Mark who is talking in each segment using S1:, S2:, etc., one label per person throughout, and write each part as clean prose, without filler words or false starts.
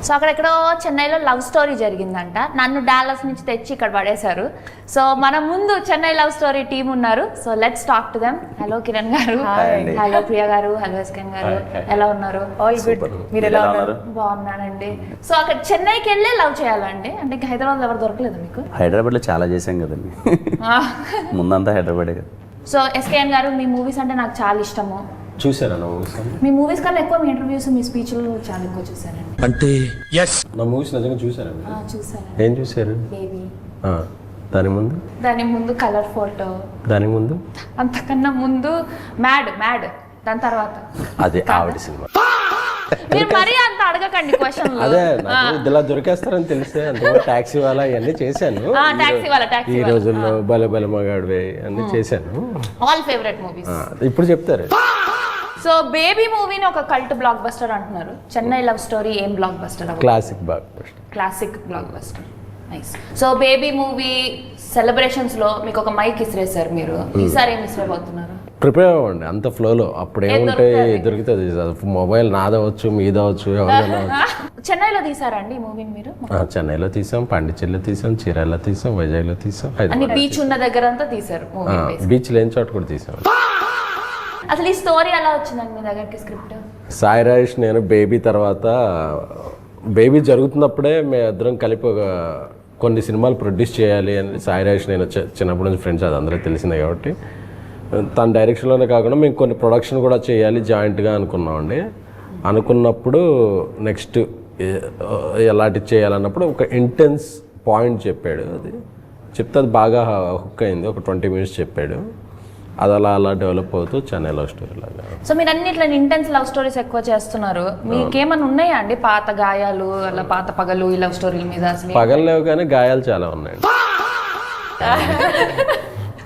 S1: So అక్కడెక్కడో చెన్నైలో love story జరిగిందంట. నన్ను డాలస్ నుంచి తెచ్చి ఇక్కడ పడేశారు. సో మన ముందు చెన్నై లవ్ స్టోరీ టీం ఉన్నారు. So let's talk to them. Hello Kiran గారు, హలో ప్రియా గారు, హలో ఎస్కెన్ గారు, ఎలా ఉన్నారు?
S2: All good. మీరు ఎలా ఉన్నారు?
S1: బాగున్నానండి. సో అక్కడ చెన్నైకి వెళ్ళే లవ్ చేయాలండి అంటే ఇంకా హైదరాబాద్ ఎవరు దొరకలేదు మీకు?
S3: హైదరాబాద్లో చాలా చేసాం కదండి, ముందంతా హైదరాబాదే కదా.
S1: సో ఎస్కేఎన్ గారు, మీ మూవీస్ అంటే నాకు చాలా ఇష్టము.
S4: చూసారా నా మూవీస్?
S1: మీ మూవీస్ కన్నా ఎక్కువ మీ ఇంటర్వ్యూస్, మీ స్పీచ్లు చాలా ఎక్కువ చూసానండి.
S4: అంటే నా మూవీస్ నిజంగా చూసారా?
S1: చూసాను.
S4: ఏం చూసారు?
S1: బేబీ,
S4: దాని ముందు
S1: కలర్ ఫోటో,
S4: దాని ముందు
S1: అంతకన్నా ముందు మ్యాడ్, దాని తర్వాత
S4: అదే ఆవిడ సినిమా.
S1: మీరు మరీ అంత అడగకండి క్వశ్చన్.
S4: అదే ఇలా దొరికేస్తారని తెలిస్తే అంత టాక్సీ వాళ్ళ ఇవన్నీ చేశాను. ఈ రోజుల్లో బల బల మగాడివే అన్ని చేశాను.
S1: ఆల్ ఫేవరెట్ మూవీస్
S4: ఇప్పుడు చెప్తారు.
S1: సో బేబీ మూవీని ఒక కల్ట్ బ్లాక్ బస్టర్ అంటున్నారు. చెన్నై లవ్ స్టోరీ ఏం block buster?
S4: Classic block buster.
S1: Classic block buster. Nice. So baby movie celebrations లో మీకు ఒక మైక్ ఇసిరేసారు మీరు. ఈసారి ఏం ఇసిరేపోతున్నారు?
S4: ప్రిపేర్ అవ్వండి అంత ఫ్లోలో. అప్పుడు ఏముంటే దొరుకుతుంది. మొబైల్ నాదవచ్చు, మీదవచ్చు, ఎవరైనా.
S1: చెన్నైలో తీసారండి ఈ మూవీని మీరు?
S4: చెన్నైలో తీసాం, పాండిచేరిలో తీసాం, చీరాల్లో తీసాం, వైజాగ్లో తీసాం,
S1: అన్ని బీచ్ ఉన్న దగ్గర అంతా తీసారు.
S4: బీచ్ లేని చోట కూడా తీసాం.
S1: అసలు ఈ స్టోరీ ఎలా వచ్చిందండి మీ దగ్గరికి స్క్రిప్ట్?
S4: సాయి రాజేష్ నేను బేబీ తర్వాత, బేబీ జరుగుతున్నప్పుడే మేము ఇద్దరం కలిపి ఒక కొన్ని సినిమాలు ప్రొడ్యూస్ చేయాలి అని సాయి రాజేష్ నేను చిన్నప్పటి నుంచి ఫ్రెండ్స్, అది అందరికీ తెలిసిందే కాబట్టి తన డైరెక్షన్లోనే కాకుండా మేము కొన్ని ప్రొడక్షన్ కూడా చేయాలి జాయింట్గా అనుకున్నామండి. అనుకున్నప్పుడు నెక్స్ట్ ఎలాంటి చేయాలన్నప్పుడు ఒక ఇంటెన్స్ పాయింట్ చెప్పాడు. అది చెప్తే అది బాగా హుక్ అయింది. ఒక 20 minutes చెప్పాడు. అది అలా డెవలప్ అవుతూ చెన్నై లవ్ స్టోరీ లాగా.
S1: సో మీరు అన్ని ఇట్లా ఇంటెన్స్ లవ్ స్టోరీస్ ఎక్కువ చేస్తున్నారు. మీకేమన్నా ఉన్నాయా అండి పాత గాయాలు, అలా పాత పగలు ఈ లవ్ స్టోరీల మీద?
S4: పగలు లేవు కానీ గాయాలు చాలా ఉన్నాయండి.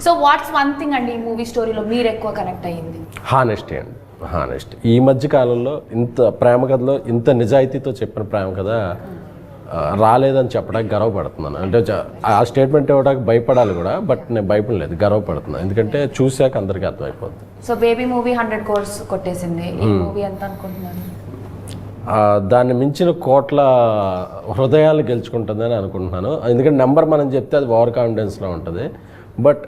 S1: సో వాట్స్ వన్ థింగ్ అండి ఈ మూవీ స్టోరీలో మీరు ఎక్కువ కనెక్ట్ అయ్యింది?
S4: హానెస్టీ అండి, హానెస్టీ. ఈ మధ్య కాలంలో ఇంత ప్రేమ కథలో ఇంత నిజాయితీతో చెప్పిన ప్రేమ కథ రాలేదని చెప్పడానికి గర్వపడుతున్నాను. అంటే ఆ స్టేట్మెంట్ ఇవ్వడానికి భయపడాలి కూడా, బట్ నేను భయపడలేదు, గర్వపడుతున్నాను. ఎందుకంటే చూశాక అందరికీ అర్థమైపోతుంది.
S1: సో బేబీ మూవీ 100 crores కొట్టేసింది. ఈ మూవీ ఎంత అనుకుంటున్నాను?
S4: దాన్ని మించిన కోట్ల హృదయాలు గెలుచుకుంటుందని అనుకుంటున్నాను. ఎందుకంటే నెంబర్ మనం చెప్తే అది ఓవర్ కాన్ఫిడెన్స్లో ఉంటుంది, బట్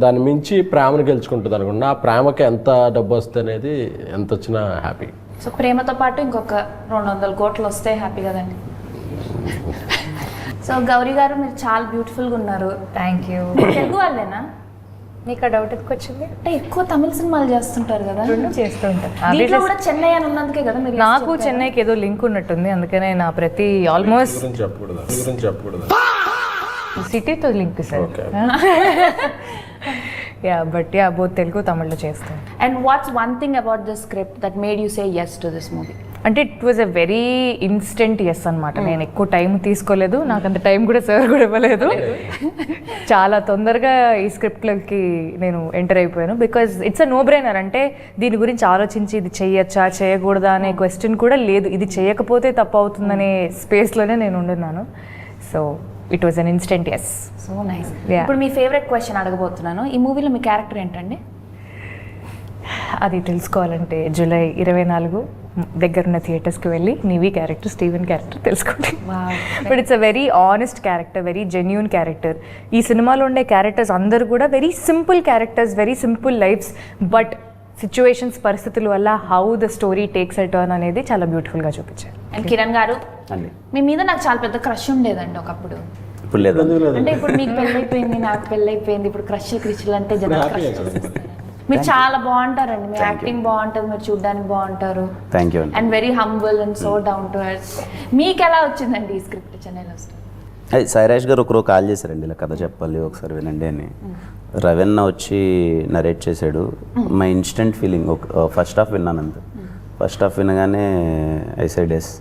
S4: దాన్ని మించి ప్రేమను గెలుచుకుంటుంది అనుకుంటున్నా. ఆ ప్రేమకి ఎంత డబ్బు వస్తుంది అనేది, ఎంత వచ్చినా హ్యాపీ.
S1: సో ప్రేమతో పాటు ఇంకొక 200 crores వస్తే హ్యాపీ కదండి. సో గౌరీ గారు, మీరు చాలా బ్యూటిఫుల్గా ఉన్నారు.
S2: Thank you.
S1: తెలుగు వాళ్ళేనా?
S2: మీకు ఆ డౌట్ ఎందుకు వచ్చింది?
S1: అంటే ఎక్కువ తమిళ సినిమాలు చేస్తుంటారు కదా.
S2: రెండు చేస్తూ ఉంటారు.
S1: దీంట్లో కూడా చెన్నై అని ఉన్నందుకే కదా మీరు?
S2: నాకు చెన్నైకి ఏదో లింక్ ఉన్నట్టుంది, అందుకనే నా ప్రతి ఆల్మోస్ట్ సిటీతో link sir. Yeah, but yeah, both Telugu తమిళ్లో చేస్తాం.
S1: And what's one thing about this script that made you say yes to this movie?
S2: అంటే it was a very instant yes అనమాట. నేను ఎక్కువ టైం తీసుకోలేదు, నాకు అంత టైం కూడా సార్ కూడా ఇవ్వలేదు. చాలా తొందరగా ఈ స్క్రిప్ట్లకి నేను ఎంటర్ అయిపోయాను. Because it's a no brainer. అంటే దీని గురించి ఆలోచించి ఇది చేయొచ్చా చేయకూడదా అనే క్వశ్చన్ కూడా లేదు. ఇది చేయకపోతే తప్పు అవుతుందనే స్పేస్లోనే నేను ఉండున్నాను. So it was an instant yes.
S1: So nice. ఇప్పుడు మీ ఫేవరెట్ క్వశ్చన్ అడగబోతున్నాను. ఈ మూవీలో మీ క్యారెక్టర్ ఏంటండి?
S2: అది తెలుసుకోవాలంటే జూలై 24 దగ్గరున్న థియేటర్స్కి వెళ్ళి నీవి క్యారెక్టర్, స్టీవెన్ క్యారెక్టర్ తెలుసుకోండి. But it's a very honest character, very genuine character. ఈ సినిమాలో ఉండే క్యారెక్టర్స్ అందరూ కూడా very simple characters, very simple lifes, but situations, పరిస్థితుల వల్ల how the story takes a turn అనేది చాలా బ్యూటిఫుల్గా చూపించారు.
S1: అండ్ కిరణ్ గారు, మీ మీద నాకు చాలా పెద్ద క్రష్ ఉండేదండి ఒకప్పుడు.
S3: ఇప్పుడు లేదు.
S1: అంటే ఇప్పుడు మీకు పెళ్ళైపోయింది, నాకు పెళ్ళైపోయింది. ఇప్పుడు క్రిష్లు అంటే మీరు చాలా బాగుంటారండి. మీ యాక్టింగ్ బాగుంటుంది, మీరు చూడడానికి బాగుంటారు.
S3: Thank you.
S1: And very humble and so down to earth. మీకు ఎలా వచ్చిందండి ఈ స్క్రిప్ట్ చెన్నైలో?
S3: అది సాయిరాజ్ గారు ఒకరోజు కాల్ చేశారండి, ఇలా కథ చెప్పాలి ఒకసారి వినండి అని. రవీణ వచ్చి నరేట్ చేశాడు. My instant feeling, first half విన్నాను అంతే. ఫస్ట్ హాఫ్ వినగానే ఐ సెడ్ ఎస్.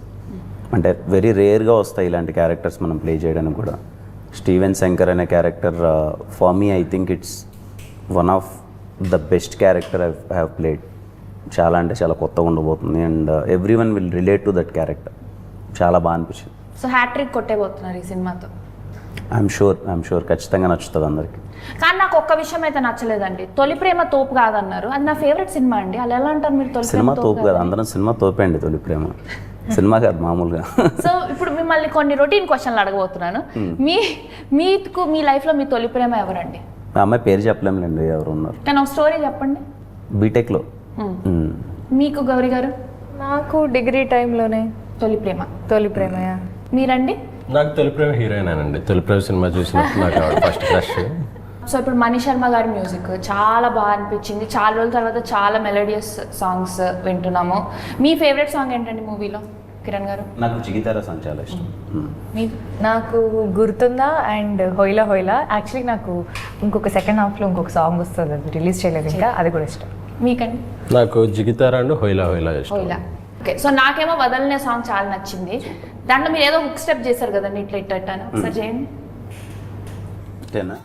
S3: అంటే వెరీ రేర్గా వస్తాయి ఇలాంటి క్యారెక్టర్స్ మనం ప్లే చేయడానికి కూడా. స్టీవెన్ శంకర్ అనే character for me I think it's one of the best character I have played. చాలా అంటే చాలా కొత్తగా ఉండబోతుంది and every one will relate to that character. చాలా బాగా అనిపించింది.
S1: సో హ్యాట్రిక్ కొట్టేబోతున్నారు ఈ సినిమాతో?
S3: ఐఎమ్ షూర్ ఖచ్చితంగా నచ్చుతుంది అందరికి.
S1: కానీ నాకు ఒక్క విషయం అయితే నచ్చలేదండి. తొలి ప్రేమ తోపు కాదన్నారు. అది నా ఫేవరెట్ సినిమా అండి. అలా ఎలా అంటారు మీరు? తొలి
S3: సినిమా తోపు కాదు, అందరం సినిమా తోపే అండి. తొలి ప్రేమ సినిమా కాదు మామూలుగా.
S1: సో ఇప్పుడు మిమ్మల్ని కొన్ని రొటీన్ క్వశ్చన్లు అడగబోతున్నాను. మీకు మీ లైఫ్లో మీ తొలి ప్రేమ ఎవరండి?
S3: ఆ అమ్మాయి పేరు చెప్పలేములేండి, ఎవరు ఉన్నారు.
S1: కానీ ఒక స్టోరీ చెప్పండి.
S3: బీటెక్లో.
S1: మీకు గౌరీ గారు?
S2: నాకు డిగ్రీ టైంలోనే
S1: తొలి ప్రేమ.
S2: తొలి ప్రేమయా.
S1: మీరండి?
S4: నాకు తొలి ప్రేమ హీరోయిన్ అండి. తొలి ప్రేమ సినిమా చూసినప్పుడు నాకు ఫస్ట్ క్రష్.
S1: సో ఇప్పుడు మణి శర్మ గారి మ్యూజిక్ చాలా బాగా అనిపించింది. చాలా రోజుల తర్వాత చాలా మెలోడియస్ సాంగ్స్ వింటున్నాము. మీ ఫేవరెట్ సాంగ్ ఏంటండి మూవీలో కిరణ్ గారు?
S3: నాకు జిగితారా సాంగ్ చాలా ఇష్టం.
S1: మీకు?
S2: నాకు గుర్తుందా అండ్ హోయిలా హోయిలా. యాక్చువల్లీ నాకు ఇంకొక సెకండ్ హాఫ్లో ఇంకొక సాంగ్ వస్తుంది, అది రిలీజ్ చేయలేదు ఇంకా, అది కూడా ఇష్టం.
S1: మీకండి?
S4: నాకు జిగితారా అండ్ హోయిలా హోయిలా ఇష్టం.
S1: హోయిలా. ఓకే. సో నాకేమో వదలనే సాంగ్ చాలా నచ్చింది. దాంట్లో మీరు ఏదో హుక్ స్టెప్ చేశారు కదండి, ఇట్లా ఇట్లా ఇట్లా అని ఒకసారి చేయండి.
S3: అంతేనా?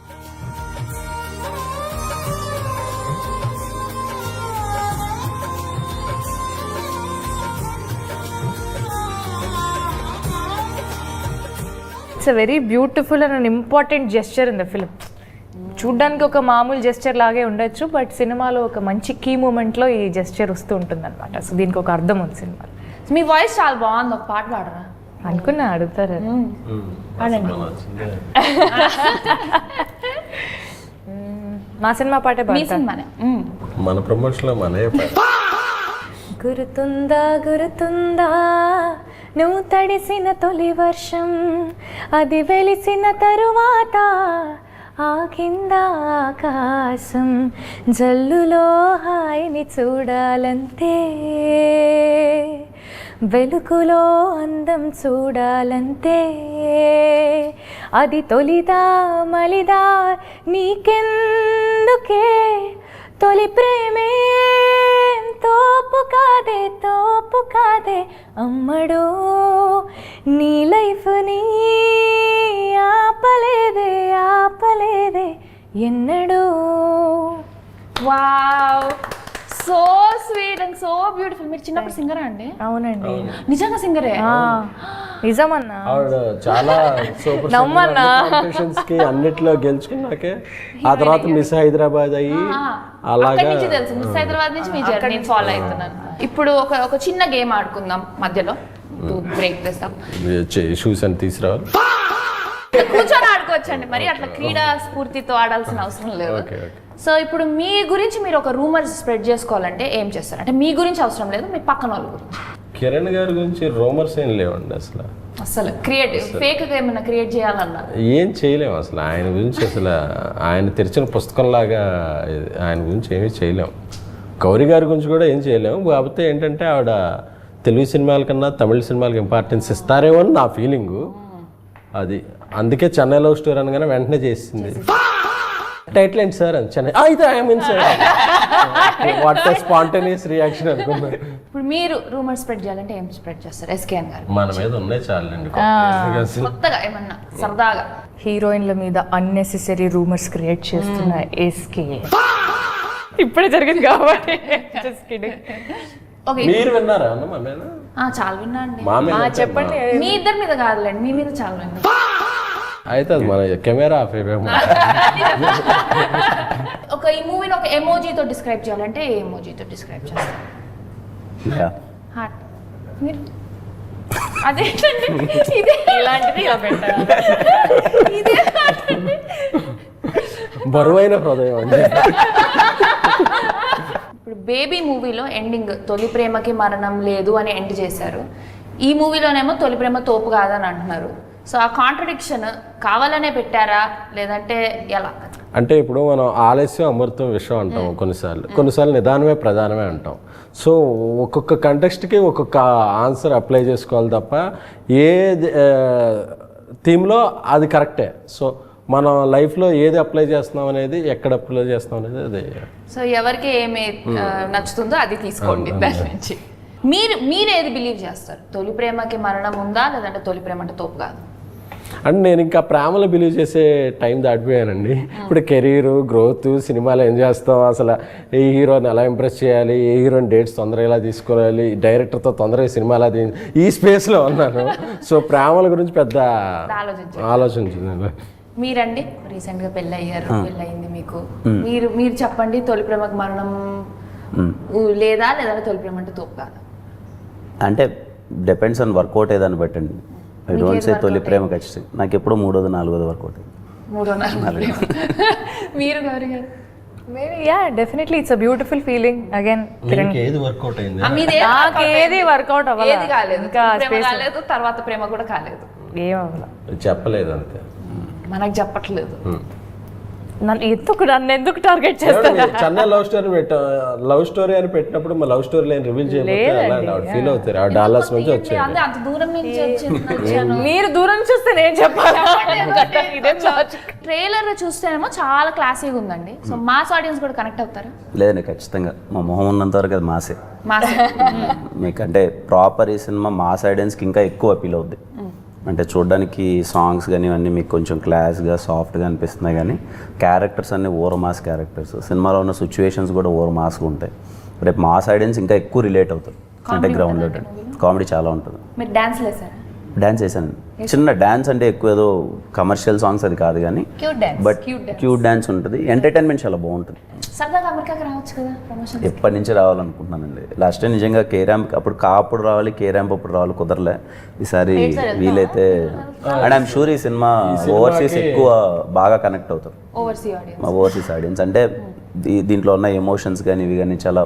S2: It's a very beautiful and an important gesture in the film. చూడ్డానికి ఒక మామూలు జెస్చర్ లాగే ఉండొచ్చు, బట్ సినిమాలో ఒక మంచి కీ మూమెంట్లో ఈ జెస్చర్ వస్తూ ఉంటుంది అనమాట. సో దీనికి ఒక అర్థం ఉంది సినిమాలో.
S1: మీ వాయిస్ చాలా బాగుంది, ఒక పాట పాడరా?
S2: అనుకున్నా అడుగుతారు.
S1: పాడండి.
S2: మా సినిమా పాటే
S1: మీ
S2: పాడతాను.
S1: సినిమానే.
S4: మన ప్రమోషన్లో మనమే
S2: గుర్తుందా గుర్తుందా నువ్వు తడిసిన తొలి వర్షం, అది వెలిసిన తరువాత ఆకింద ఆకాశం, జల్లులో హాయిని చూడాలంతే, వెలుగులో అందం చూడాలంతే, అది తొలిదా మలిదా నీకెందుకే, తొలి ప్రేమే తోపు కాదే అమ్మడు, నీ లైఫ్ని ఆపలేదే ఎన్నడు.
S1: Wow, so sweet and so beautiful. మీరు చిన్నప్పుడు సింగరా అండి?
S2: అవునండి.
S1: నిజంగా సింగరే?
S2: నిజమన్నా.
S4: ఆవిడ చాలా సూపర్
S2: నమ్మన్నా.
S4: కాంపిటీషన్స్ కి అన్నిట్లో గెలుచుకున్నాకే ఆ తర్వాత మిస్ హైదరాబాద్ అయ్యి అలాగా
S1: అక్కడి నుంచి తెలుసు, మిస్ హైదరాబాద్ నుంచి మీ జర్నీ ఫాలో అవుతున్నాను. ఇప్పుడు ఒక చిన్న గేమ్ ఆడుకుందాం మధ్యలో, బ్రేక్ చేస్తాం.
S4: షూస్ అని తీసుకురావాలి.
S1: కూర్చొని ఆడుకోవచ్చండి, మరి అట్లా క్రీడా స్ఫూర్తితో ఆడాల్సిన అవసరం లేదు. సో ఇప్పుడు మీ గురించి మీరు ఒక రూమర్ స్ప్రెడ్ చేసుకోవాలంటే ఏం చేస్తారు? అంటే మీ గురించి అవసరం లేదు, మీ పక్కన వాళ్ళ గురించి.
S4: కిరణ్ గారి గురించి రూమర్స్ ఏం లేవండి అసలు.
S1: అసలు క్రియేటివ్ ఫేక్ ఏమైనా క్రియేట్ చేయాలన్నా
S4: ఏం చేయలేము అసలు. ఆయన గురించి అసలు ఆయన తెరిచిన పుస్తకంలాగా ఆయన గురించి ఏమీ చేయలేము. గౌరీ గారి గురించి కూడా ఏం చేయలేము. కాకపోతే ఏంటంటే ఆవిడ తెలుగు సినిమాల కన్నా తమిళ సినిమాలకు ఇంపార్టెన్స్ ఇస్తారేమో అని నా ఫీలింగు. అది అందుకే చెన్నై లవ్ స్టోరీ అనగానే వెంటనే చేసింది. టైటిల్ ఏంటి సార్ అని చెన్నై అయితే I mean sir what spontaneous reaction అనుకున్నా.
S1: ఇప్పుడు మీరు రూమర్ స్ప్రెడ్ చేయాలంటే ఏం స్ప్రెడ్ చేస్తారు? ఎస్కేఎన్ గారు
S4: మన మీద ఉన్నాయి చాలండి
S1: కొత్తగా ఏమన్నా సరదాగా.
S2: హీరోయిన్ల మీద అన్నెసెసరీ రూమర్స్ క్రియేట్ చేస్తున్న ఎస్కే ఇప్పుడే జరిగింది కాబట్టి.
S1: ఓకే,
S4: మీరు విన్నారా అన్న మా మీద?
S1: చాలా విన్నా అండి.
S4: మా మీద
S2: చెప్పండి.
S1: మీ ఇద్దరి మీద కాదులేండి, మీ మీద చాలా విన్నా.
S4: అయితే అది మన కెమెరా ఆఫ్ అయిపోయాము.
S1: ఈ మూవీని ఒక ఎమోజీతో డిస్క్రైబ్ చేయాలంటే ఏ ఎమోజీతో డిస్క్రైబ్ చేస్తారు? హార్ట్. మీరు అదేంటండి ఇదే
S2: ఇలాంటిది ఇలా పెట్టాలి.
S1: ఇదే హార్ట్ అండి.
S4: బరువైన హృదయం అండి.
S1: ఇప్పుడు బేబీ మూవీలో ఎండింగ్ తొలి ప్రేమకి మరణం లేదు అని ఎండ్ చేశారు. ఈ మూవీలోనేమో తొలి ప్రేమ తోపు కాదని అంటున్నారు. సో ఆ కాంట్రడిక్షన్ కావాలనే పెట్టారా లేదంటే ఎలా?
S4: అంటే ఇప్పుడు మనం ఆలస్యం అమృతం విషయం అంటాం కొన్నిసార్లు నిదానమే ప్రధానమే అంటాం. సో ఒక్కొక్క కంటెక్స్ట్కి ఒక్కొక్క ఆన్సర్ అప్లై చేసుకోవాలి తప్ప ఏ థీమ్లో అది కరెక్టే. సో మనం లైఫ్లో ఏది అప్లై చేస్తున్నాం అనేది ఎక్కడ అప్లై చేస్తున్నాం అనేది అది.
S1: సో ఎవరికి ఏమి నచ్చుతుందో అది తీసుకోండి దాని నుంచి. మీరు ఏది బిలీవ్ చేస్తారు? తొలి ప్రేమకి మరణం ఉందా లేదంటే తొలి ప్రేమ అంటే తోపు కాదు?
S4: అంటే నేను ఇంకా ప్రేమలో బిలీవ్ చేసే టైం దాటిపోయానండి. ఇప్పుడు కెరీరు గ్రోత్ సినిమాలో ఏం చేస్తాం, అసలు ఏ హీరోని ఎలా ఇంప్రెస్ చేయాలి, ఏ హీరోని డేట్స్ తొందరగా ఎలా తీసుకోవాలి, డైరెక్టర్తో తొందరగా సినిమా ఎలా ఈ స్పేస్లో ఉన్నాను. సో ప్రేమల గురించి పెద్ద ఆలోచించింది.
S1: మీరండి రీసెంట్గా పెళ్ళి అయింది మీకు, మీరు చెప్పండి తొలి ప్రేమకి మరణం లేదంటే తొలి ప్రేమ అంటే తోపు కాదా?
S3: అంటే డిపెండ్స్ ఆన్ వర్కౌట్ ఏదని పెట్టండి. ఐ డోంట్ సే తొలి ప్రేమ ఖచ్చితంగా నాకు ఎప్పుడో 3వ 4వ వర్కౌట్ అయింది.
S1: 3 మీరు గౌరీ గారు
S2: maybe yeah definitely it's a beautiful feeling again
S4: ఏది వర్కౌట్ అయింది?
S2: ఏది వర్కౌట్
S1: ఏది కాలేదు,
S2: ఇంకా
S1: ప్రేమ కాలేదు, తర్వాత ప్రేమ కూడా కాలేదు,
S2: ఏం అవ్వాలి.
S4: చెప్పలేదు అంతే.
S1: మనకు చెప్పట్లేదు.
S2: నన్ను ఎందుకు టార్గెట్ చేస్తారు?
S4: చెన్నై లవ్ స్టోరీ అని పెట్టినప్పుడు మా లవ్ స్టోరీ లైన్ రివీల్ చేయకపోతే ఫీల్ అవుతారు. ఆ డాలస్ నుంచి వచ్చారు.
S1: అంటే అంత దూరం నుంచి వచ్చాను.
S2: మీరు దూరం చూస్తే నేను చెప్పాలి.
S1: ట్రైలర్ చూస్తేనేమో చాలా క్లాసీగా ఉందండి. సో మాస్ ఆడియన్స్ కూడా కనెక్ట్ అవుతారా?
S3: లేదండి, ఖచ్చితంగా మా మొహం ఉన్నంత వరకు అది మాసే.
S1: మాస్
S3: మీకంటే ప్రాపర్ ఈ సినిమా మాస్ ఆడియన్స్కి ఇంకా ఎక్కువ అపీల్ అవుద్ది. అంటే చూడడానికి సాంగ్స్ కానీ ఇవన్నీ మీకు కొంచెం క్లాస్గా సాఫ్ట్గా అనిపిస్తున్నాయి, కానీ క్యారెక్టర్స్ అన్నీ ఓవర్ మాస్ క్యారెక్టర్స్. సినిమాలో ఉన్న సిచ్యువేషన్స్ కూడా ఓవర్ మాస్గా ఉంటాయి. రేపు మాస్ ఆడియన్స్ ఇంకా ఎక్కువ రిలేట్ అవుతారు. అంటే గ్రౌండ్ కామెడీ చాలా ఉంటుంది.
S1: మీరు డాన్స్ లేసారా?
S3: డాన్స్ వేసాను. చిన్న డాన్స్ అంటే ఎక్కువ ఏదో కమర్షియల్ సాంగ్స్ అది కాదు, కానీ బట్ క్యూట్ డాన్స్ ఉంటుంది. ఎంటర్టైన్మెంట్ చాలా బాగుంటుంది.
S1: సరదాగా అమెరికాకి రావచ్చు కదా ప్రమోషన్.
S3: ఎప్పటి నుంచి రావాలనుకుంటున్నానండి. లాస్ట్ టైం నిజంగా కే ర్యాంప్ అప్పుడు అప్పుడు రావాలి, కే ర్యాంప్ అప్పుడు రావాలి, కుదరలే. ఈసారి వీలైతే అండ్ ఐఎమ్ షూర్ ఈ సినిమా ఓవర్సీస్ ఎక్కువ బాగా కనెక్ట్ అవుతారు. ఓవర్సీస్ ఆడియన్స్ అంటే దీంట్లో ఉన్న ఎమోషన్స్ కానీ ఇవి కానీ చాలా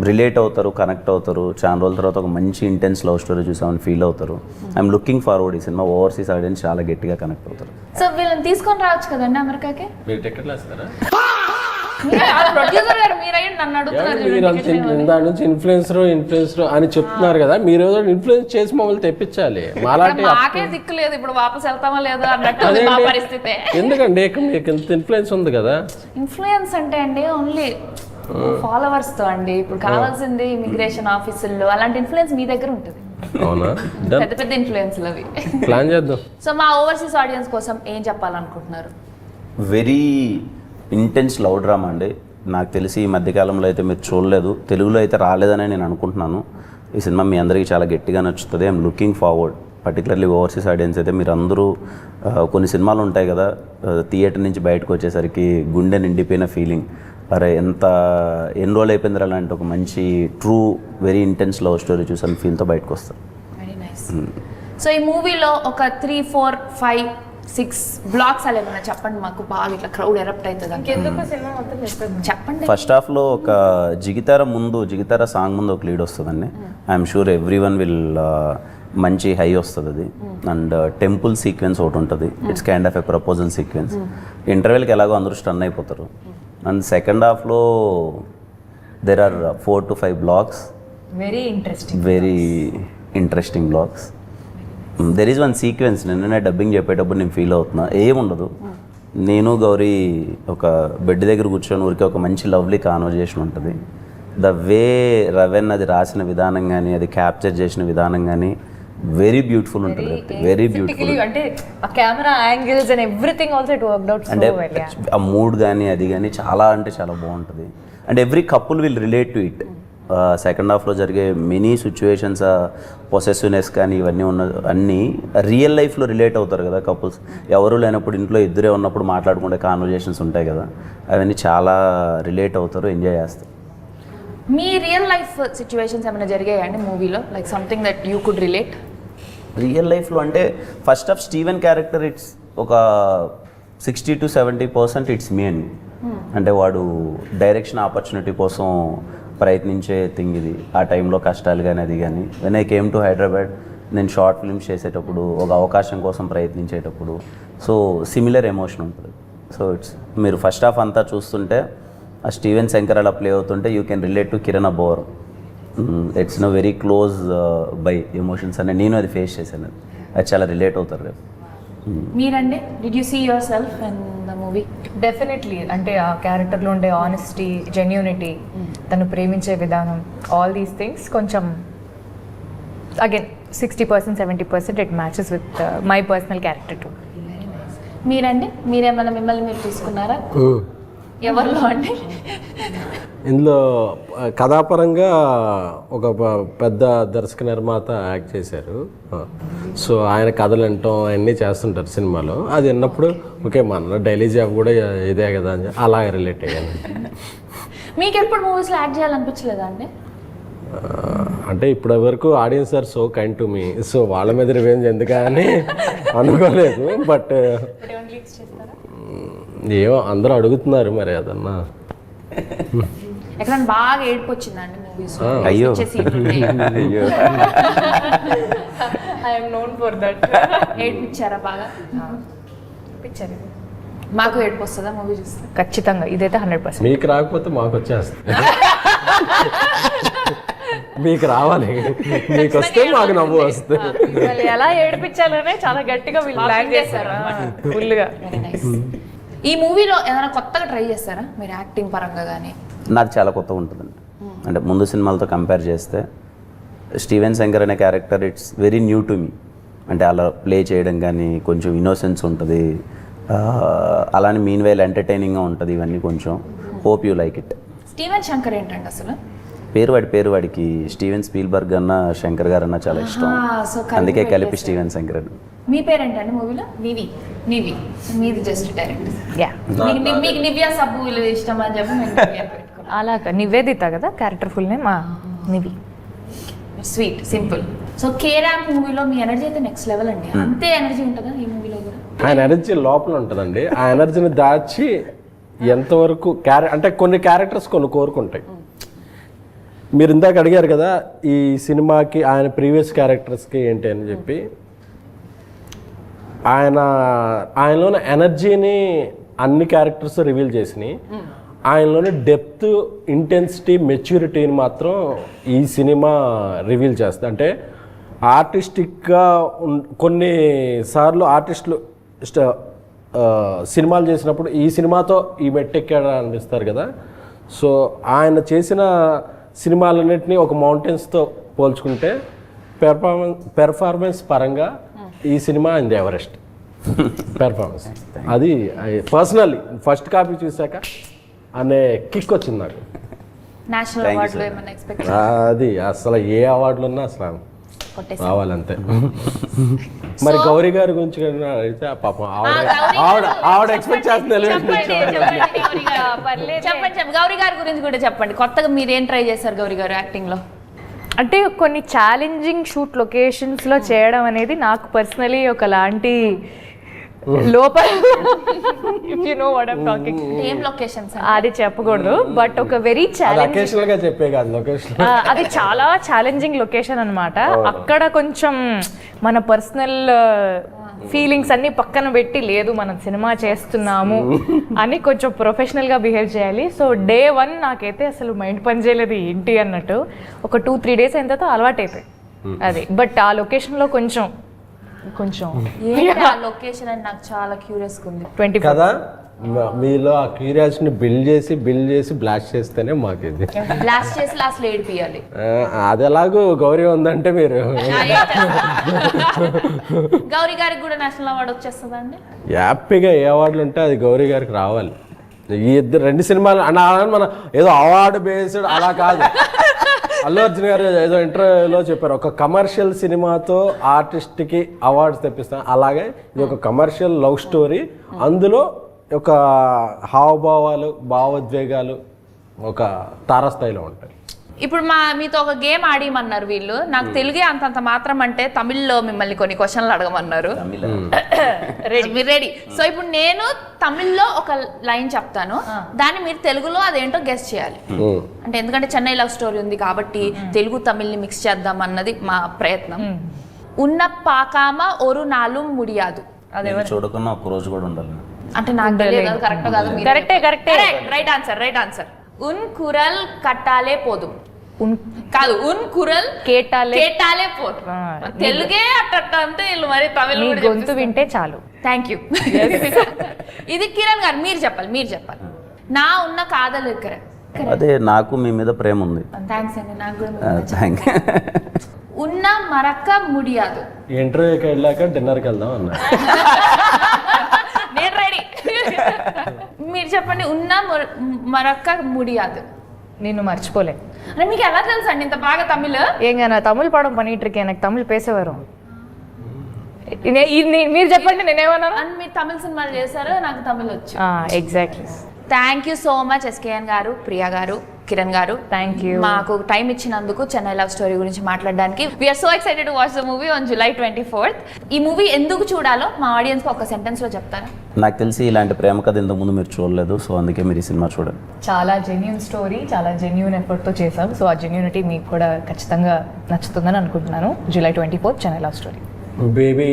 S3: రిలేట్ అవుతారు, కనెక్ట్ అవుతారు. చాలా రోజుల తర్వాత ఒక మంచి ఇంటెన్స్ లవ్ స్టోరీ చూసామని ఫీల్ అవుతారు. I'm looking forward. ఈ సినిమా ఓవర్సీస్ ఆడియన్స్ చాలా గట్టిగా కనెక్ట్ అవుతారు.
S1: సో వీళ్ళని తీసుకొని రావచ్చు కదండి అమెరికాకి.
S4: మీరు టికెట్లు వేస్తారా?
S1: ప్రొడ్యూసర్ గారు మీరు నన్ను అడుగుతున్నారు.
S4: దాని నుంచి ఇన్ఫ్లుయెన్సర్ అని చెప్తున్నారు కదా, మీరు ఏదో ఇన్ఫ్లుయెన్స్ చేసి మమ్మల్ని తెప్పించాలి.
S1: మాకే దిక్కు లేదు, ఇప్పుడు వాపస్ వెళ్తామా లేదా అన్నట్టు మా పరిస్థితి.
S4: ఎందుకండి మీకు ఇంత ఇన్ఫ్లుయెన్స్ ఉంది కదా?
S1: ఇన్ఫ్లుయెన్స్ అంటే అండి ఓన్లీ ఫాలోవర్స్ తో అండి. ఇప్పుడు కావాల్సింది ఇమిగ్రేషన్ ఆఫీసుల్లో అలాంటి ఇన్ఫ్లుయెన్స్ మీ దగ్గర ఉంటుంది.
S4: అవునా?
S1: పెద్ద పెద్ద ఇన్ఫ్లుయెన్స్లు అవి.
S4: ప్లాన్ చేద్దాం.
S1: సో మా ఓవర్సీస్ ఆడియన్స్ కోసం ఏం చెప్పాలనుకుంటున్నారు?
S3: వెరీ ఇంటెన్స్ లవ్ డ్రామా అండి. నాకు తెలిసి ఈ మధ్యకాలంలో అయితే మీరు చూడలేదు, తెలుగులో అయితే రాలేదని నేను అనుకుంటున్నాను. ఈ సినిమా మీ అందరికీ చాలా గట్టిగా నచ్చుతుంది. I'm looking forward. Particularly overseas audience అయితే మీరు అందరూ కొన్ని సినిమాలు ఉంటాయి కదా, థియేటర్ నుంచి బయటకు వచ్చేసరికి గుండె నిండిపోయిన ఫీలింగ్, అరే ఎన్ని రోజులు అయిపోయింది అలాంటి ఒక మంచి true very intense love story చూసాను ఫీల్తో బయటకు వస్తాను.
S1: Very nice. సో ఈ మూవీలో ఒక 3, 4, 5, 6 బ్లాక్స్ అలా ఏమైనా చెప్పండి మాకు, బాగా ఇట్లా క్రౌడ్ ఎరప్ట్ అవుతుంది. చెప్పండి.
S3: ఫస్ట్ హాఫ్లో ఒక జిగితార సాంగ్ ముందు ఒక లీడ్ వస్తుందండి. I'm sure everyone will మంచి హై వస్తుంది అది. అండ్ టెంపుల్ సీక్వెన్స్ ఒకటి ఉంటుంది. It's kind of a proposal sequence. ఇంటర్వెల్కి ఎలాగో అందరూ స్టన్ అయిపోతారు. అండ్ సెకండ్ హాఫ్లో there are 4 to 5 blocks, very interesting blocks. There is one sequence నిన్ననే డబ్బింగ్ చెప్పేటప్పుడు నేను ఫీల్ అవుతున్నా, ఏముండదు, నేను గౌరీ ఒక బెడ్ దగ్గర కూర్చొని ఊరికి ఒక మంచి లవ్లీ కాన్వర్జేషన్ ఉంటుంది. ద వే రవెన్ అది రాసిన విధానం కానీ అది క్యాప్చర్ చేసిన విధానం కానీ వెరీ బ్యూటిఫుల్ ఉంటుంది. వెరీ బ్యూటిఫుల్
S2: అంటే ఆ camera angles and everything also it worked out so well.
S3: ఆ మూడ్ కానీ అది కానీ చాలా అంటే చాలా బాగుంటుంది. And every couple will relate to it. Second హాఫ్లో జరిగే మెనీ సిచ్యువేషన్స్, పొసెసివ్నెస్ కానీ ఇవన్నీ అన్నీ రియల్ లైఫ్లో రిలేట్ అవుతారు కదా కపుల్స్. ఎవరు లేనప్పుడు ఇంట్లో ఇద్దరే ఉన్నప్పుడు మాట్లాడుకునే కాన్వర్జేషన్స్ ఉంటాయి కదా, అవన్నీ చాలా రిలేట్ అవుతారు, ఎంజాయ్ చేస్తారు.
S1: మీ రియల్ లైఫ్ సిచ్యువేషన్స్ ఏమైనా జరిగాయండి మూవీలో, like something that you could relate?
S3: Real లైఫ్లో అంటే first of Steven character it's ఒక 60 to 70% ఇట్స్ మీ అండి. అంటే వాడు డైరెక్షన్ ఆపర్చునిటీ కోసం ప్రయత్నించే థింగ్ ఇది. ఆ టైంలో కష్టాలు కానీ అది కానీ. When I came to Hyderabad, నేను షార్ట్ ఫిల్మ్స్ చేసేటప్పుడు ఒక అవకాశం కోసం ప్రయత్నించేటప్పుడు సో సిమిలర్ ఎమోషన్ ఉంటుంది. సో ఇట్స్ మీరు ఫస్ట్ హాఫ్ అంతా చూస్తుంటే ఆ స్టీవెన్ శంకర్ అలా ప్లే అవుతుంటే you can relate to Kiran Abbavaram. It's no very close by emotions అని నేను అది ఫేస్ చేశాను. అది చాలా రిలేట్ అవుతారు రేపు.
S1: మీరండి, did you see yourself in the movie?
S2: Definitely. అంటే ఆ క్యారెక్టర్లో ఉండే ఆనెస్టీ, జెన్యూనిటీ, తను ప్రేమించే విధానం, ఆల్ దీస్ థింగ్స్ కొంచెం again 60%, 70% it matches with my personal character too.
S1: మీరండి, మీరేమన్నా మిమ్మల్ని మీరు తీసుకున్నారా? ఎవరిలో అండి?
S4: ఇందులో కథాపరంగా ఒక పెద్ద దర్శక నిర్మాత యాక్ట్ చేశారు. సో ఆయన కథలు వినటం అవన్నీ చేస్తుంటారు సినిమాలో. అది విన్నప్పుడు ఓకే మన డైలీ జాబ్ కూడా ఇదే కదా అని అలాగే రిలేట్ అయ్యాను.
S1: మీకు ఎప్పుడు మూవీస్లో యాక్ట్ చేయాలనిపించలేదా అండి?
S4: అంటే ఇప్పటి వరకు audience are so kind to me, so వాళ్ళ మీద రివెంజ్ ఎందుకని అనుకోలేదు. బట్ ఏమో అందరూ అడుగుతున్నారు మరి అదన్నా.
S1: ఎక్కడ బాగా ఏడుపు వచ్చిందండి మూవీస్?
S3: అయ్యో.
S1: అయ్యో,
S2: ఐఎమ్ నోన్ ఫర్ దట్.
S1: ఏడిపించారా బాగా?
S2: పిక్చర్
S1: మాకు ఏడుపు వస్తుందా మూవీ చూస్తే?
S2: ఖచ్చితంగా, ఇదైతే 100%.
S4: మీకు రాకపోతే మాకు వచ్చేస్తుంది. మీకు రావాలి, మీకు వస్తే మాకు నవ్వు వస్తుంది.
S2: ఎలా ఏడిపించాలనే చాలా గట్టిగా వీళ్ళు ప్లాన్ చేశారు ఫుల్గా.
S1: Very nice. ఈ మూవీలో ఏమైనా కొత్తగా ట్రై చేస్తారా మీరు యాక్టింగ్ పరంగా కానీ?
S3: నాకు చాలా కొత్తగా ఉంటుందండి. అంటే ముందు సినిమాలతో కంపేర్ చేస్తే స్టీవెన్ శంకర్ అనే character it's very new to me. అంటే అలా ప్లే చేయడం కానీ కొంచెం ఇన్నోసెన్స్ ఉంటుంది, అలానే మీన్ వైల్ ఎంటర్టైనింగ్గా ఉంటుంది. ఇవన్నీ కొంచెం hope you like it.
S1: Steven Shankar ఏంటండి అసలు?
S3: పేరు వాడికి స్టీవెన్ స్పీల్బర్గ్ అన్న శంకర్ గారు అన్న చాలా ఇష్టం,
S1: సో
S3: అందుకే కలిపి స్టీవెన్ శంకర్ అని.
S1: మీ పేరేంటండి మూవీలో? నివి. మీది జస్ట్ డైరెక్ట్.
S2: యా,
S1: మీకు నివ్యా సబ్బు వీళ్ళు ఇష్టం అని చెప్పి మేము నివ్యా పెట్టుకున్నాం.
S2: అలా నివేదిత కదా character full name, Nivi.
S1: Sweet simple. So K Ramp మూవీలో మీ ఎనర్జీ అయితే నెక్స్ట్ లెవెల్ అండి. అంతే ఎనర్జీ ఉంటుందా ఈ మూవీలో కూడా?
S4: ఆయన ఎనర్జీ లోపల ఉంటుందండి. ఆ ఎనర్జీని దాచి ఎంతవరకు అంటే కొన్ని క్యారెక్టర్స్ కొన్ని కోరుకుంటాయి. మీరు ఇందాక అడిగారు కదా ఈ సినిమాకి ఆయన ప్రీవియస్ క్యారెక్టర్స్కి ఏంటి అని చెప్పి, ఆయనలోని ఎనర్జీని అన్ని క్యారెక్టర్స్ రివీల్ చేసినాయి. ఆయనలోని డెప్త్, ఇంటెన్సిటీ, మెచ్యూరిటీని మాత్రం ఈ సినిమా రివీల్ చేస్తుంది. అంటే ఆర్టిస్టిక్గా కొన్నిసార్లు ఆర్టిస్టులు సినిమాలు చేసినప్పుడు ఈ సినిమాతో ఈ మెట్టెక్కాడు అనిపిస్తారు కదా. సో ఆయన చేసిన సినిమాలన్నింటినీ ఒక మౌంటైన్స్తో పోల్చుకుంటే పెర్ఫార్మెన్స్ పరంగా ఈ సినిమా అండ్ ఎవరెస్ట్ పెర్ఫార్మెన్స్. అది పర్సనల్లీ ఫస్ట్ కాపీ చూసాక అనే కిక్ వచ్చింది నాకు.
S1: నేషనల్ అవార్డులో ఏమైనా ఎక్స్పెక్ట్?
S4: అది అసలు ఏ అవార్డులు ఉన్నా అసలు రావాలంతే. మరి గౌరీ గారి గురించి అడిగితే పాపం ఆవిడ ఎక్స్పెక్ట్ చేస్తుంది.
S1: చెప్పండి గౌరీ గారి గురించి కూడా చెప్పండి. కొత్తగా మీరు ఏం ట్రై చేశారు గౌరీ గారు యాక్టింగ్ లో?
S2: అంటే కొన్ని ఛాలెంజింగ్ షూట్ లొకేషన్స్ లో చేయడం అనేది నాకు పర్సనలీ ఒకలాంటి లోపల, if you know what I'm talking.
S1: ఏం లొకేషన్స్
S2: అది చెప్పకూడదు, బట్ ఒక వెరీ ఛాలెంజింగ్, అది చాలా ఛాలెంజింగ్ లొకేషన్ అన్నమాట. అక్కడ కొంచెం మన పర్సనల్ ఫీలింగ్స్ అన్ని పక్కన పెట్టి, లేదు మనం సినిమా చేస్తున్నాము అని కొంచెం ప్రొఫెషనల్ గా బిహేవ్ చేయాలి. సో డే 1 నాకైతే అసలు మైండ్ పని చేయలేదు ఏంటి అన్నట్టు. ఒక 2-3 డేస్ అయిన తర్వాత అలవాటు అయిపోయి అది. బట్ ఆ లొకేషన్ లో కొంచెం
S1: లొకేషన్ అని నాకు చాలా క్యూరియస్ ఉంది.
S2: 24
S4: కదా, మీలో ఆ క్యూరియాసిటీని బిల్డ్ చేసి బ్లాస్ట్ చేస్తేనే మాకు ఇది
S1: బ్లాస్ట్ చేసి లాస్ట్ లో ఏడిపియాలి.
S4: అది ఎలాగో గౌరీ ఉందంటే మీరు
S1: గౌరీ గారికి కూడా నేషనల్ అవార్డు వచ్చేస్తుందండి.
S4: హ్యాపీగా ఏ అవార్డులు ఉంటే అది గౌరీ గారికి రావాలి. ఈ రెండు సినిమాలు మన ఏదో అవార్డు బేస్డ్ అలా కాదు. అల్లు అర్జున్ గారు ఏదో ఇంటర్వ్యూలో చెప్పారు, ఒక కమర్షియల్ సినిమాతో ఆర్టిస్ట్కి అవార్డ్స్ తెప్పిస్తాను. అలాగే ఇది ఒక కమర్షియల్ లవ్ స్టోరీ, అందులో ఒక హావభావాలు, భావోద్వేగాలు ఒక తారాస్థాయిలో ఉంటాయి.
S1: ఇప్పుడు మీతో ఒక గేమ్ ఆడిమన్నారు వీళ్ళు. నాకు తెలుగే అంతంత మాత్రం అంటే తమిళ్లో మిమ్మల్ని కొన్ని క్వశ్చన్లు అడగమన్నారు. మీరు రెడీ? సో ఇప్పుడు నేను తమిళ్లో ఒక లైన్ చెప్తాను, దాన్ని మీరు తెలుగులో అదేంటో గెస్ చేయాలి. అంటే ఎందుకంటే చెన్నై లవ్ స్టోరీ ఉంది కాబట్టి తెలుగు తమిళ్ని మిక్స్ చేద్దాం అన్నది మా ప్రయత్నం. ఉన్న పాకామ ఒరు నాలు ముడియాదు.
S3: అదే చూడకున్నా ఒక రోజు కూడా ఉండాలి.
S1: అంటే నాకు తెలియదు కరెక్ట్ కాదు.
S2: కరెక్టే.
S1: Right answer. ఉన్ కురల్ కట్టాలే పోదు కాదు, ఉన్ కురల్ కేటాలే పోదు. తెలుగే అట్ట అంటే వీళ్ళు మరి తమిళ
S2: గొంతు వింటే చాలు.
S1: Thank you. ఇది కిరణ్ గారు మీరు చెప్పాలి. నా ఉన్న కాదలు ఇక్కడ.
S3: అదే నాకు మీ మీద ప్రేమ ఉంది.
S1: థ్యాంక్స్ అండి. నాకు కూడా
S3: థ్యాంక్ యూ.
S1: ఉన్న మరక్క ముడియాదు.
S4: ఇంటర్వ్యూకి వెళ్ళాక డిన్నర్కి వెళ్దాం అన్నా.
S1: నేను రెడీ. మీరు చెప్పండి. ఉన్న మరక్క ముడియాదు.
S2: నిన్ను మర్చిపోలే.
S1: అంటే మీకు ఎలా తెలుసు అండి ఇంత బాగా తమిళ్?
S2: ఏగా నా తమిళ్ పడం పనిట్రికి నాకు తమిళ్ పేసేవారు. మీరు చెప్పండి నేనేమన్నాను.
S1: మీరు తమిళ సినిమాలు చేశారు, నాకు తమిళ్ వచ్చు.
S2: Exactly.
S1: Thank you so much SKN గారు, ప్రియా గారు. కిరణ్ గారు.
S2: Thank you.
S1: మాకు టైం ఇచ్చినందుకు చెన్నై లవ్ స్టోరీ గురించి మాట్లాడడానికి. We are so excited to watch the movie on July 24th. ఈ మూవీ ఎందుకు చూడాలో మా ఆడియన్స్ కి ఒక సెంటెన్స్ లో చెప్తారా?
S3: నాకు తెలిసి ఇలాంటి ప్రేమ కథ ఇంతకుముందు మీరు చూడలేదు, సో అందుకే మీరు ఈ సినిమా చూడండి.
S2: చాలా జెన్యూన్ స్టోరీ, చాలా జెన్యూన్ ఎఫర్ట్తో చేసాం. సో ఆ జెన్యూనిటీ మీకు కూడా ఖచ్చితంగా నచ్చుతుందని అనుకుంటున్నాను. July 24th Chennai love story.
S4: Baby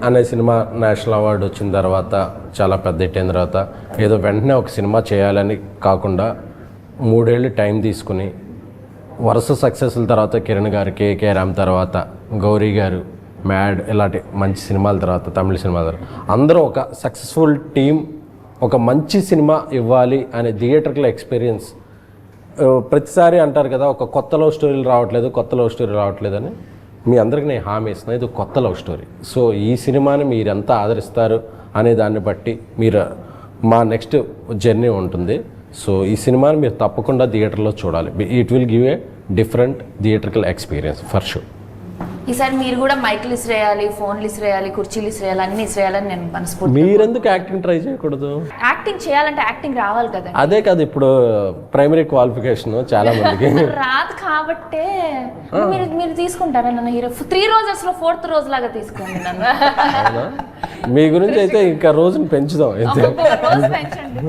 S4: అనే సినిమా నేషనల్ అవార్డు వచ్చిన తర్వాత చాలా పెద్ద హిట్ అయిన తర్వాత ఏదో వెంటనే ఒక సినిమా చేయాలని కాకుండా 3 ఏళ్ళు టైం తీసుకుని వరుస సక్సెస్ల తర్వాత కిరణ్ గారు, కేకే రామ్ తర్వాత గౌరీ గారు, మ్యాడ్ ఇలాంటి మంచి సినిమాల తర్వాత తమిళ సినిమాల తర్వాత అందరూ ఒక సక్సెస్ఫుల్ టీం ఒక మంచి సినిమా ఇవ్వాలి అనే థియేటర్ల ఎక్స్పీరియన్స్. ప్రతిసారి అంటారు కదా ఒక కొత్త లవ్ స్టోరీలు రావట్లేదు అని. మీ అందరికీ నేను హామీ ఇస్తున్నాను, ఇది కొత్త లవ్ స్టోరీ. సో ఈ సినిమాని మీరు ఎంత ఆదరిస్తారు అనే దాన్ని బట్టి మీరు మా నెక్స్ట్ జర్నీ ఉంటుంది. సో ఈ సినిమాని మీరు తప్పకుండా థియేటర్లో చూడాలి. It will give a different theatrical experience for sure.
S1: ఈసారి మీరు కూడా మైకులు ఇసిరేయాలి, ఫోన్లు ఇసిరేయాలి, కుర్చీలు ఇసిరేయాలి, అన్ని ఇసిరేయాలని నేను మనస్ఫూర్తి.
S4: మీరెందుకు యాక్టింగ్ ట్రై చేయకూడదు?
S1: యాక్టింగ్ చేయాలంటే యాక్టింగ్ రావాలి కదా.
S4: అదే కాదు ఇప్పుడు ప్రైమరీ క్వాలిఫికేషన్ చాలా మందికి
S1: రాదు కాబట్టే మీరు తీసుకుంటారా నన్ను హీరో 3 రోజెస్ లో 4th రోజు లాగా తీసుకోండి నన్ను.
S4: మీ గురించి అయితే ఇంకా రోజును పెంచుదాం అయితే.
S1: రోజు పెంచండి.